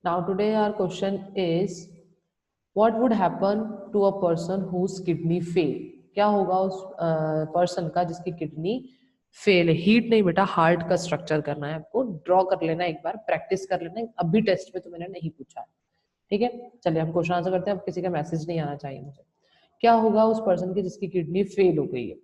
Now today our question is what would happen to a person whose kidney fail? क्या होगा उस person का जिसकी किडनी फेल है? हीट नहीं बेटा, हार्ट का स्ट्रक्चर करना है आपको, ड्रॉ कर लेना, एक बार प्रैक्टिस कर लेना, अभी टेस्ट में तो मैंने नहीं पूछा है। ठीक है, चलिए हम क्वेश्चन आंसर करते हैं। अब किसी का मैसेज नहीं आना चाहिए मुझे। क्या होगा उस पर्सन की जिसकी किडनी फेल हो गई है?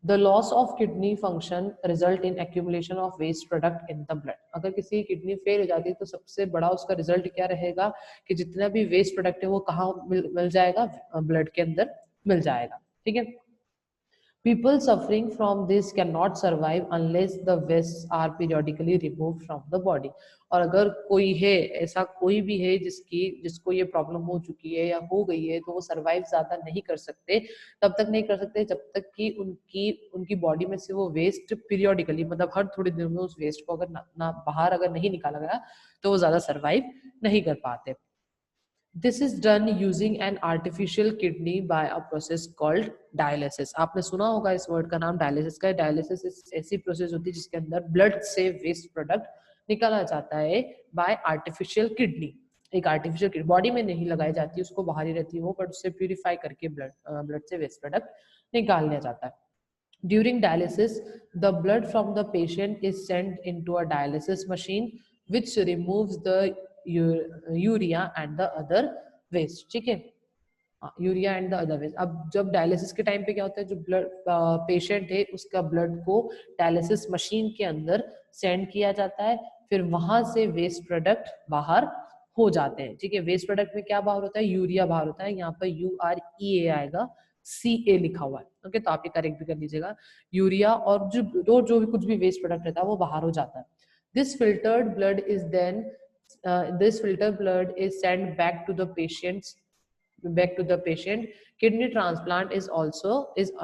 The loss of kidney function result in accumulation of waste product in the blood. अगर किसी की किडनी फेल हो जाती है तो सबसे बड़ा उसका रिजल्ट क्या रहेगा कि जितना भी वेस्ट प्रोडक्ट है वो कहाँ मिल जाएगा? ब्लड के अंदर मिल जाएगा। ठीक है, people suffering from this cannot survive unless the wastes are periodically removed from the body. और अगर कोई है, ऐसा कोई भी है जिसको ये प्रॉब्लम हो चुकी है या हो गई है, तो वो सरवाइव ज्यादा नहीं कर सकते, तब तक नहीं कर सकते जब तक कि उनकी उनकी बॉडी में से वो वेस्ट पीरियोडिकली, मतलब हर थोड़ी देर में उस वेस्ट को अगर ना बाहर अगर नहीं निकाला गया तो वो ज्यादा सरवाइव नहीं कर पाते। This is done using an artificial kidney by a process called dialysis. आपने सुना होगा इस वर्ड का नाम डायलिसिस का। डायलिसिस ऐसी प्रोसेस होती है जिसके अंदर ब्लड से वेस्ट प्रोडक्ट निकाला जाता है बाय आर्टिफिशियल किडनी। एक आर्टिफिशियल किडनी बॉडी में नहीं लगाई जाती, उसको बाहर ही रहती है वो, बट उससे प्यूरिफाई करके ब्लड से वेस्ट प्रोडक्ट निकाल लिया जाता है। During dialysis, the blood from the patient is sent into a dialysis machine which removes the urea and the other waste. ठीक है, urea and the other ways. अब जब डायलिसिस के टाइम पे क्या होता है, जो ब्लड पेशेंट है उसका ब्लड को डायलिसिस मशीन के अंदर सेंड किया जाता है, फिर वहां से वेस्ट प्रोडक्ट बाहर हो जाते हैं। ठीक है, वेस्ट प्रोडक्ट में क्या बाहर होता है? यूरिया बाहर होता है। यहाँ पर UREA आएगा, CA लिखा हुआ है। ओके, तो आप ये करेक्ट भी कर लीजिएगा। यूरिया और जो भी कुछ भी वेस्ट प्रोडक्ट रहता है वो बाहर हो जाता है। This filtered blood is then this filtered blood is sent back to the patient. Kidney transplant is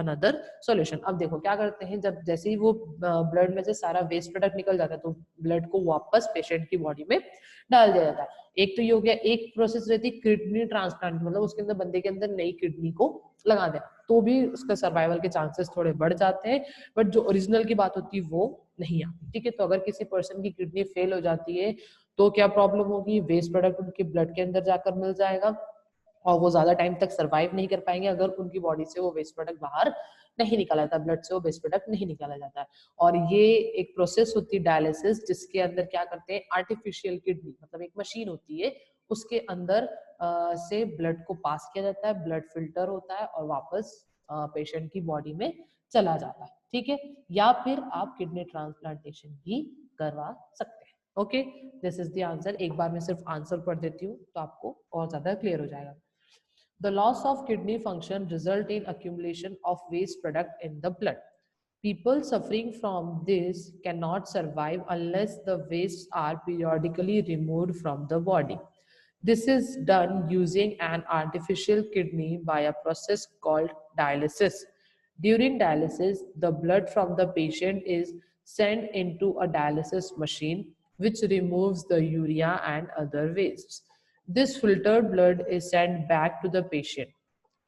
another solution. अब देखो क्या करते हैं, जब जैसे ही वो ब्लड में से सारा वेस्ट प्रोडक्ट निकल जाता है तो ब्लड को वापस पेशेंट की बॉडी में डाल दिया जाता है। एक तो ये हो गया, एक प्रोसेस रहती है किडनी ट्रांसप्लांट, मतलब उसके अंदर बंदे के अंदर नई किडनी को लगा देना, तो भी उसका सर्वाइवल के चांसेस थोड़े बढ़ जाते हैं, बट जो ओरिजिनल की बात होती है वो नहीं आती। ठीक है, तो अगर किसी पर्सन की किडनी फेल हो जाती है तो क्या प्रॉब्लम होगी? वेस्ट प्रोडक्ट उनके ब्लड के अंदर जाकर मिल जाएगा और वो ज्यादा टाइम तक सरवाइव नहीं कर पाएंगे अगर उनकी बॉडी से वो वेस्ट प्रोडक्ट बाहर नहीं निकाला जाता, ब्लड से वो वेस्ट प्रोडक्ट नहीं निकाला जाता है। और ये एक प्रोसेस होती है डायलिसिस, जिसके अंदर क्या करते हैं, आर्टिफिशियल किडनी मतलब एक मशीन होती है, उसके अंदर से ब्लड को पास किया जाता है, ब्लड फिल्टर होता है और वापस पेशेंट की बॉडी में चला जाता है। ठीक है, या फिर आप किडनी ट्रांसप्लांटेशन भी करवा सकते हैं। Okay, this is the answer. एक बार मैं सिर्फ आंसर पढ़ देती हूँ तो आपको और ज्यादा क्लियर हो जाएगा। The loss of kidney function result in accumulation of waste product in the blood. People suffering from this cannot survive unless the wastes are periodically removed from the body. This is done using an artificial kidney by a process called dialysis. During dialysis, the blood from the patient is sent into a dialysis machine which removes the urea and other wastes. This filtered blood is sent back to the patient.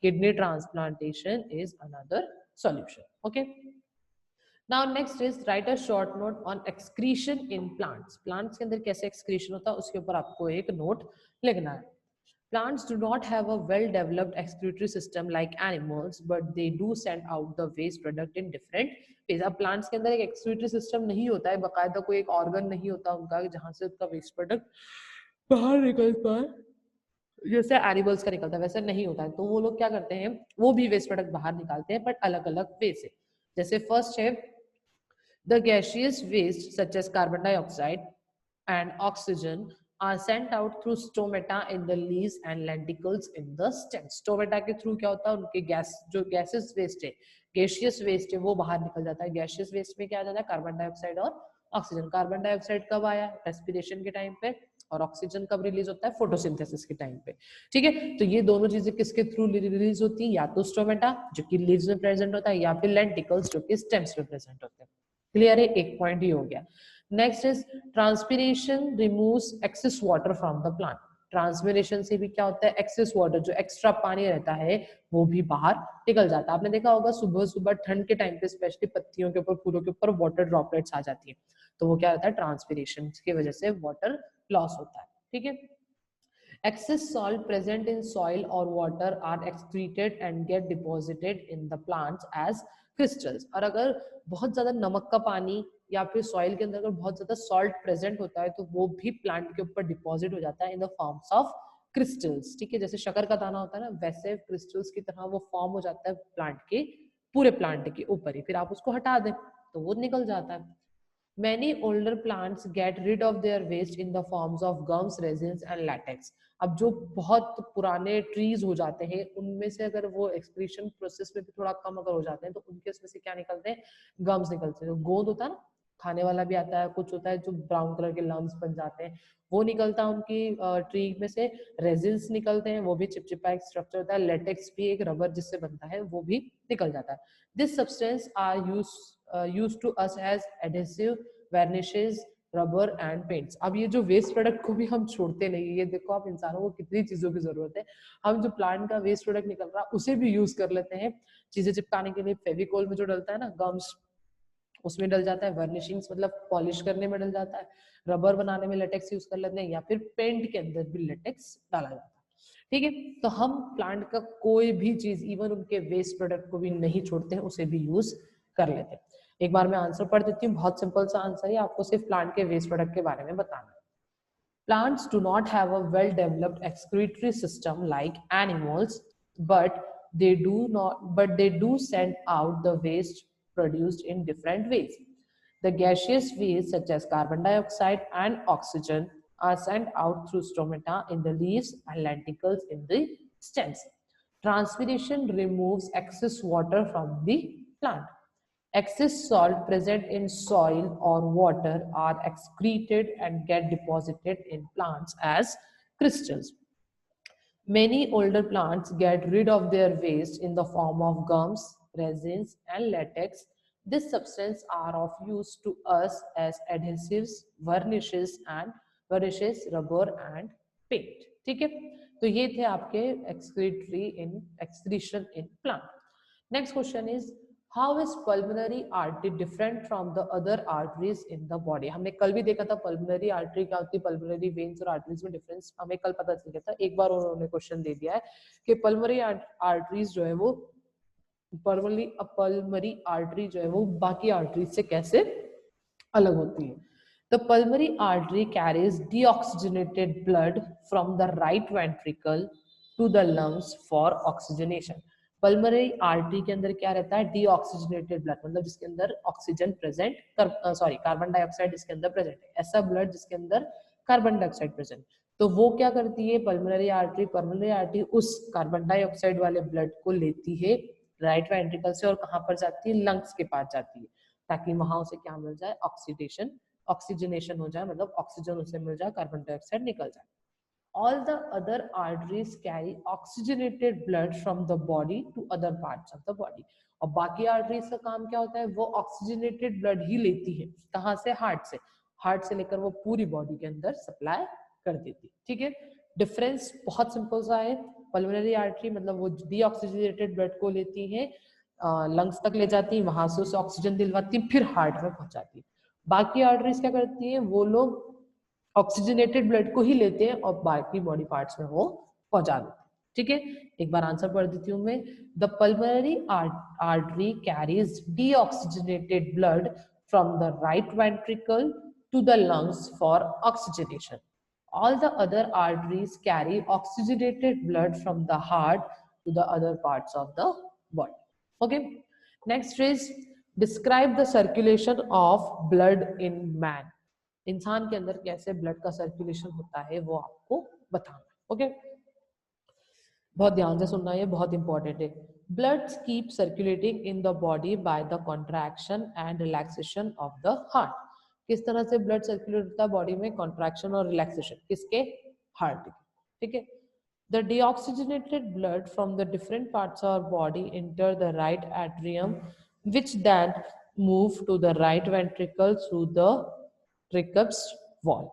Kidney transplantation is another solution. Okay. Now next is write a short note on excretion in plants. Plants के अंदर कैसे excretion होता है उसके ऊपर आपको एक note लिखना है. Plants do not have a well-developed excretory system like animals, but they do send out the waste product in different ways. अब plants के अंदर एक excretory system नहीं होता है, बकायदा कोई एक organ नहीं होता उनका जहाँ से उसका waste product बाहर निकलता है, जैसे एनिमल्स का निकलता है वैसे नहीं होता है। तो वो लोग क्या करते हैं, वो भी वेस्ट प्रोडक्ट बाहर निकालते हैं, बट अलग अलग वे से। जैसे फर्स्ट है the gaseous waste such as carbon dioxide and oxygen are sent out through stomata in the leaves and lenticles in the stem. Stomata के थ्रू क्या होता है, उनके गैस जो गैसेस वेस्ट है, गैसियस वेस्ट है, वो बाहर निकल जाता है। गैसियस वेस्ट में क्या आ जाता है, कार्बन डाइऑक्साइड और ऑक्सीजन। कार्बन डाइऑक्साइड कब आया, रेस्पिरेशन के टाइम पे, और ऑक्सीजन कब रिलीज होता है, फोटोसिंथेसिस के टाइम पे। ठीक है, तो ये दोनों चीजें किसके थ्रू रिलीज होती है, या तो स्टोमेटा जो कि लीव्स में प्रेजेंट होता है, या फिर लेंटिकल्स जो कि स्टेम्स में प्रेजेंट होते हैं। क्लियर है, एक पॉइंट ही हो गया। Next is transpiration removes excess water from the plant. Transpiration से भी क्या होता है, एक्सेस वाटर जो एक्स्ट्रा पानी रहता है वो भी बाहर निकल जाता है। आपने देखा होगा सुबह सुबह ठंड के टाइम पे स्पेशली पत्तियों के ऊपर, फूलों के ऊपर वाटर ड्रॉपलेट्स आ जाती है, तो वो क्या होता है, ट्रांसपिरेशन की वजह से वाटर लॉस होता है। ठीक है। Excess salt present in soil or water are excreted and get deposited in the plants as crystals. और अगर बहुत ज्यादा नमक का पानी या फिर सॉइल के अंदर अगर बहुत ज्यादा सॉल्ट प्रेजेंट होता है तो वो भी प्लांट के ऊपर डिपॉजिट हो जाता है in the forms of crystals. ठीक है, जैसे शक्कर का दाना होता है ना, वैसे क्रिस्टल्स की तरह वो फॉर्म हो जाता है प्लांट के, पूरे प्लांट के ऊपर ही। फिर आप उसको हटा दें तो वो निकल जाता है। Many older plants get rid of their waste in the forms of gums, resins and latex. अब जो बहुत पुराने ट्रीज हो जाते हैं उनमें से अगर वो एक्सक्रीशन प्रोसेस में भी थोड़ा कम अगर हो जाते हैं तो उनके उसमें से क्या निकलते हैं, गम्स निकलते हैं। जो गोंद होता है ना, खाने वाला भी आता है, कुछ होता है जो ब्राउन कलर के लम्स बन जाते हैं, वो निकलता है उनकी ट्री में से। रेजिन्स निकलते हैं, वो भी चिपचिपा एक स्ट्रक्चर होता है। लेटेक्स भी एक रबर जिससे बनता है, वो भी निकल जाता है। This substance are used to us as adhesive, varnishes, rubber and paints. अब ये जो वेस्ट प्रोडक्ट को भी हम छोड़ते नहीं, ये देखो आप इंसानों को कितनी चीजों की जरूरत है। हम जो प्लांट का वेस्ट प्रोडक्ट निकल रहा है उसे भी यूज कर लेते हैं चीजें चिपकाने के लिए। फेविकोल में जो डलता है ना, गम्स, उसमें डल जाता है। वर्निशिंग्स मतलब पॉलिश करने में डल जाता है। रबर बनाने में लेटेक्स यूज कर लेते हैं, या फिर पेंट के अंदर भी लेटेक्स डाला जाता है। ठीक है, तो हम प्लांट का कोई भी चीज, इवन उनके वेस्ट प्रोडक्ट को भी नहीं छोड़ते हैं, उसे भी यूज कर लेते हैं। एक बार मैं आंसर पढ़ देती हूँ, बहुत सिंपल सा आंसर है, आपको सिर्फ प्लांट के वेस्ट प्रोडक्ट के बारे में बताना है। Plants do not have a well-developed excretory system like animals, but they do send out the waste produced in different ways. The gaseous waste such as carbon dioxide and oxygen are sent out through stomata in the leaves and lenticels in the stems. Transpiration removes excess water from the plant. Excess salt present in soil or water are excreted and get deposited in plants as crystals. Many older plants get rid of their waste in the form of gums, resins, and latex. This substance are of use to us as adhesives, varnishes, rubber and paint. ठीक है, तो ये थे आपके excretion in plant. Next question is, how is pulmonary artery different from the other arteries in the body? हमने कल भी देखा था pulmonary artery क्या होती है, pulmonary veins और arteries में difference हमें कल पता चल गया था। एक बार उन्होंने क्वेश्चन दे दिया है कि pulmonary arteries जो है वो pulmonary artery जो है वो बाकी arteries से कैसे अलग होती है। The pulmonary artery carries deoxygenated blood from the right ventricle to the lungs for oxygenation. Pulmonary artery के अंदर क्या रहता है, डीऑक्सीजनेटेड ब्लड, मतलब जिसके अंदर ऑक्सीजन प्रेजेंट, कार्बन डाइऑक्साइड जिसके अंदर प्रेजेंट है, ऐसा ब्लड जिसके अंदर कार्बन डाइऑक्साइड प्रेजेंट। तो वो क्या करती है पल्मोनरी आर्टरी उस कार्बन डाइऑक्साइड वाले ब्लड को लेती है राइट वेंट्रिकल से और कहाँ पर जाती है, लंग्स के पास जाती है, ताकि वहां उसे क्या मिल जाए, ऑक्सीजनेशन हो जाए, मतलब ऑक्सीजन उसे मिल जाए, कार्बन डाइऑक्साइड निकल जाए। All the other arteries carry oxygenated blood from the body to other parts of the body. और बाकी आर्टरीज का काम क्या होता है, वो ऑक्सीजनेटेड ब्लड ही लेती है, कहाँ से, हार्ट से लेकर वो पूरी बॉडी के अंदर सप्लाई कर देती है। ठीक है, डिफरेंस बहुत सिंपल सा है। पल्मोनरी आर्टरी मतलब वो डीऑक्सीजनेटेड ब्लड को लेती है, लंग्स तक ले जाती है, वहां से उसे ऑक्सीजन दिलवाती है, फिर हार्ट में पहुंचाती है। बाकी आर्टरीज क्या करती है, वो लोग ऑक्सीजनेटेड ब्लड को ही लेते हैं और बाकी बॉडी पार्ट्स में वो पहुंचा देते हैं। ठीक है, एक बार आंसर पढ़ देती हूँ मैं। The pulmonary artery carries deoxygenated blood from the right ventricle to the lungs for oxygenation. All the other arteries carry oxygenated blood from the heart to the other parts of the body. Okay, next is describe the circulation of blood in man. इंसान के अंदर कैसे blood का circulation होता है वो आपको बताना। ओके, बहुत ध्यान से सुनना, ये बहुत इंपॉर्टेंट है। Blood keep circulating in the body by the contraction and relaxation of the heart. किस तरह से ब्लड सर्कुलेट होता है बॉडी में, कॉन्ट्रैक्शन और रिलैक्सेशन किसके, हार्ट के। ठीक है, the deoxygenated blood from the different parts of our body enter the right atrium, which then move to the right ventricle through the tricuspid valve.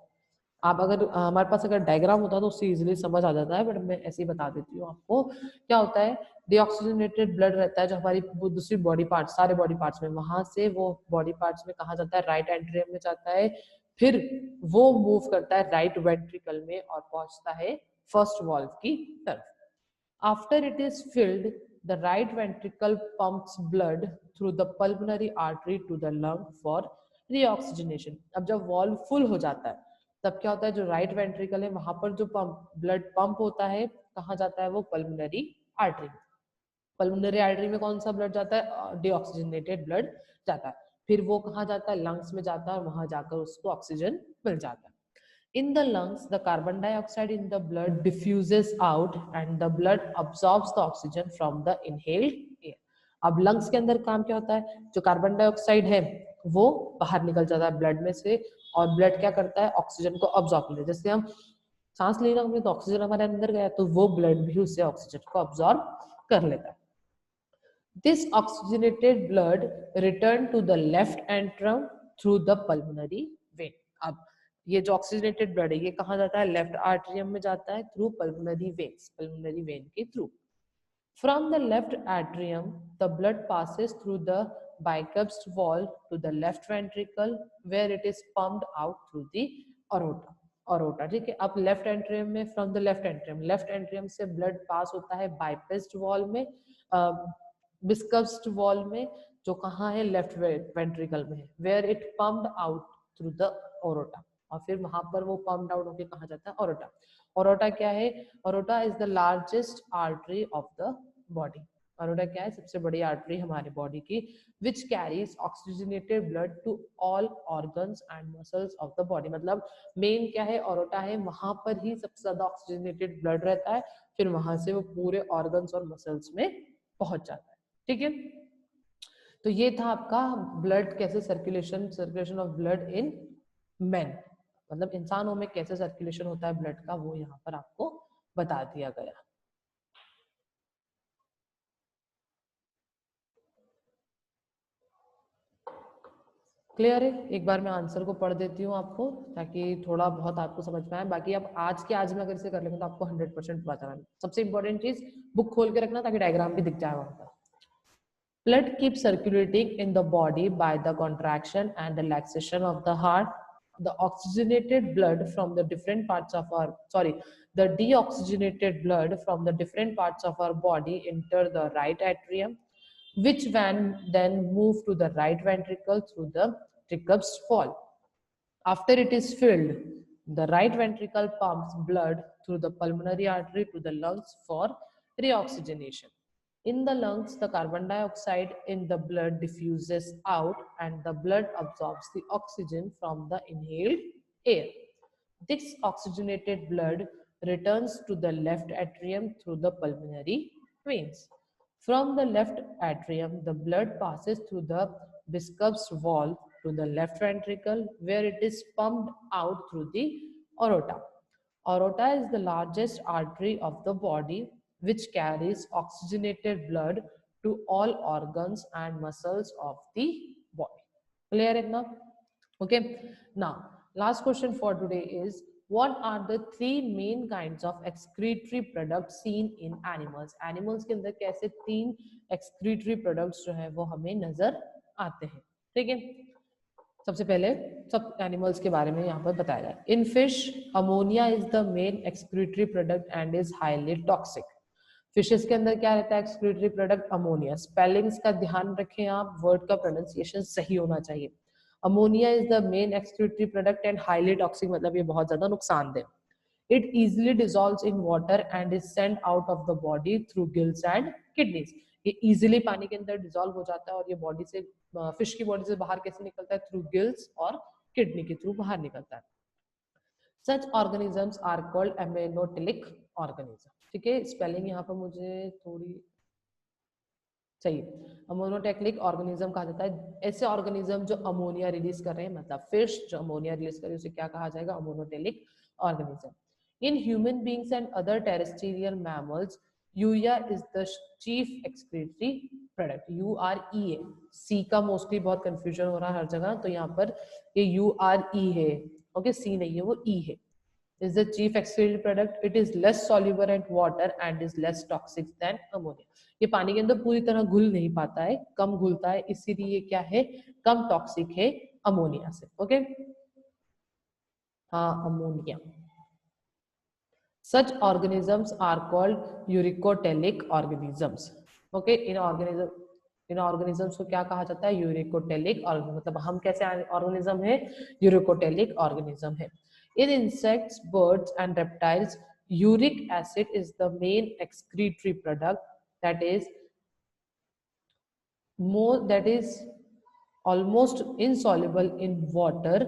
आप अगर हमारे पास अगर डायग्राम होता तो उससे इजीली समझ आ जाता है, बट मैं ऐसे ही बता देती हूँ आपको। क्या होता है, डीऑक्सीजनेटेड ब्लड रहता है जो हमारी दूसरी बॉडी पार्ट, सारे बॉडी पार्ट्स में, वहां से वो बॉडी पार्ट्स में कहा जाता है, राइट एंट्रियम में जाता है, फिर वो मूव करता है राइट वेंट्रिकल में और पहुंचता है फर्स्ट वॉल्व की तरफ. After it is filled, the right ventricle pumps blood through the pulmonary artery to the lung for reoxygenation. अब जब वॉल्व फुल हो जाता है तब क्या होता है, जो राइट वेंट्रिकल है वहां पर जो ब्लड पंप होता है कहाँ जाता है, वो पल्मोनरी आर्टरी. पल्मोनरी आर्टरी में कौन सा ब्लड जाता है, डीऑक्सीजनेटेड ब्लड जाता है. फिर वो कहाँ जाता है, लंग्स में जाता है और वहां जाकर उसको ऑक्सीजन मिल जाता है. In the lungs, the carbon dioxide in the blood diffuses out and the blood absorbs the oxygen from the inhaled air. अब lungs के अंदर काम क्या होता है, जो कार्बन डाइऑक्साइड है वो बाहर निकल जाता है ब्लड में से और ब्लड क्या करता है, ऑक्सीजन को अब्सॉर्ब करता है. जैसे हम सांस ले रहे होंगे तो ऑक्सीजन हमारे अंदर गया तो वो ब्लड भी उससे ऑक्सीजन को अब्सॉर्ब कर लेता है. This oxygenated blood return to the left atrium through the pulmonary vein. अब ये जो ऑक्सीजनेटेड ब्लड है ये कहाँ जाता है, लेफ्ट आर्टरियम में जाता है through pulmonary veins, pulmonary vein के through. From the left atrium, the blood passes through the bicuspid wall to the left ventricle, where it is pumped out through the aorta. aorta, ठीक है. अब left एंट्रियम में, from the left एंट्रियम से blood pass होता है बाइपेस्ड wall में, बिस्कप्स्ड wall में, जो कहाँ है, लेफ्ट वेंट्रिकल में, where it pumped out through the aorta. और फिर वहां पर वो पम्प्ड आउट होके कहाँ जाता है, aorta. aorta क्या है, aorta is the largest artery of the body. aorta क्या है, सबसे बड़ी आर्टरी हमारे बॉडी की, which carries oxygenated blood to all organs and muscles of the body. मतलब मेन क्या है, aorta है, वहां पर ही सबसे ज्यादा ऑक्सीजनेटेड ब्लड रहता है, फिर वहां से वो पूरे ऑर्गन्स और मसल्स में पहुंच जाता है. ठीक है, तो ये था आपका ब्लड कैसे circulation of blood in main, मतलब इंसानों में कैसे सर्कुलेशन होता है ब्लड का, वो यहाँ पर आपको बता दिया गया. क्लियर है. एक बार मैं आंसर को पढ़ देती हूँ आपको ताकि थोड़ा बहुत आपको समझ में आए. बाकी आप आज में अगर इसे कर लेंगे तो आपको 100% पता चला. सबसे इंपॉर्टेंट चीज बुक खोल के रखना ताकि डायग्राम भी दिख जाए वहां पर. Blood keeps circulating in the body by the contraction and relaxation of the heart. The oxygenated blood from the different parts of our, the deoxygenated blood from the different parts of our body enter the right atrium, which then move to the right ventricle through the tricuspid wall. After it is filled, the right ventricle pumps blood through the pulmonary artery to the lungs for reoxygenation. In the lungs, the carbon dioxide in the blood diffuses out and the blood absorbs the oxygen from the inhaled air. This oxygenated blood returns to the left atrium through the pulmonary veins. From the left atrium, the blood passes through the bicuspid wall to the left ventricle, where it is pumped out through the aorta. Aorta is the largest artery of the body, which carries oxygenated blood to all organs and muscles of the body. Clear enough? Okay. Now, last question for today is, what are the three main kinds of excretory products seen in animals? Animals के अंदर कैसे तीन excretory products जो है वो हमें नजर आते हैं. ठीक है, सबसे पहले सब एनिमल्स के बारे में यहाँ पर बताया जाए. In fish, ammonia is the main excretory product and is highly toxic. Fishes के अंदर क्या रहता है, एक्सक्रीटरी प्रोडक्ट अमोनिया. स्पेलिंग्स का ध्यान रखें आप, वर्ड का प्रोनाउंसिएशन सही होना चाहिए. Ammonia is the main excretory product and highly toxic, मतलब ये बहुत ज्यादा नुकसानदेह. It easily dissolves in water and is sent out of the body through gills and kidneys. ये इजिली पानी के अंदर डिसॉल्व हो जाता है और ये बॉडी से, फिश की बॉडी से बाहर कैसे निकलता है, थ्रू गिल्स और किडनी के थ्रू बाहर निकलता है. Such organisms are called ammonotelic organism. ठीक है, स्पेलिंग यहाँ पर मुझे थोड़ी चाहिए. अमोनोटेक्लिक ऑर्गेनिज्म कहा जाता है ऐसे ऑर्गेनिज्म जो अमोनिया रिलीज कर रहे हैं, मतलब फिश जो अमोनिया रिलीज कर रही है उसे क्या कहा जाएगा, ammonotelic organism. In human beings and other terrestrial mammals, urea is the chief excretory product. UREA, सी का मोस्टली बहुत कंफ्यूजन हो रहा है हर जगह, तो यहाँ पर ये URE है. ओके, सी नहीं है, वो E है. is the chief excretory product. It is less soluble in water and is less toxic than ammonia. ये पानी के अंदर पूरी तरह घुल नहीं पाता है, कम घुलता है, इसीलिए ये क्या है, कम टॉक्सिक है अमोनिया से. ओके, हाँ, ammonia. Such organisms are called uricotelic organisms. Okay, इन ऑर्गेनिजम्स को क्या कहा जाता है? Uricotelic organism. मतलब हम कैसे ऑर्गेनिज्म है? यूरिकोटेलिक ऑर्गेनिज्म है। In insects, birds and reptiles, uric acid is the main excretory product that is almost insoluble in water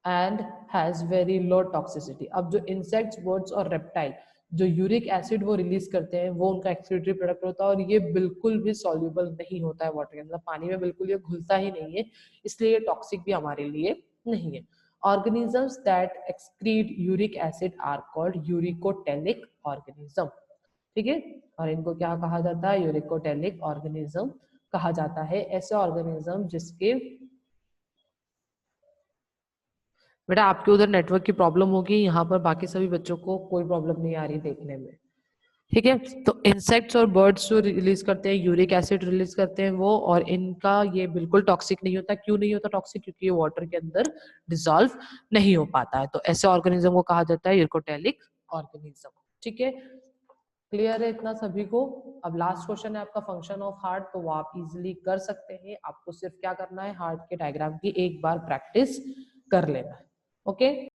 and has very low toxicity. अब जो insects, birds और reptile जो uric acid वो release करते हैं वो उनका एक्सक्रीटरी प्रोडक्ट होता है और ये बिल्कुल भी सॉल्युबल नहीं होता है वाटर के अंदर, पानी में बिल्कुल ये घुलता ही नहीं है, इसलिए ये टॉक्सिक भी हमारे लिए नहीं है। Organisms that excrete uric acid are called uricotelic organism. ठीक है, और इनको क्या कहा जाता है? यूरिकोटेलिक ऑर्गेनिज्म कहा जाता है। ऐसे ऑर्गेनिज्म जिसके, बेटा आपके उधर नेटवर्क की प्रॉब्लम होगी, यहाँ पर बाकी सभी बच्चों को कोई प्रॉब्लम नहीं आ रही देखने में। ठीक है, तो इंसेक्ट्स और बर्ड्स जो रिलीज करते हैं यूरिक एसिड रिलीज करते हैं वो, और इनका ये बिल्कुल टॉक्सिक नहीं होता। क्यों नहीं होता टॉक्सिक? क्योंकि ये वाटर के अंदर डिसॉल्व नहीं हो पाता है। तो ऐसे ऑर्गेनिज्म को कहा जाता है यूरिकोटेलिक ऑर्गेनिज्म। ठीक है, क्लियर है इतना सभी को? अब लास्ट क्वेश्चन है आपका फंक्शन ऑफ हार्ट, तो वो आप इजीली कर सकते हैं। आपको सिर्फ क्या करना है? हार्ट के डायग्राम की एक बार प्रैक्टिस कर लेना है। ओके।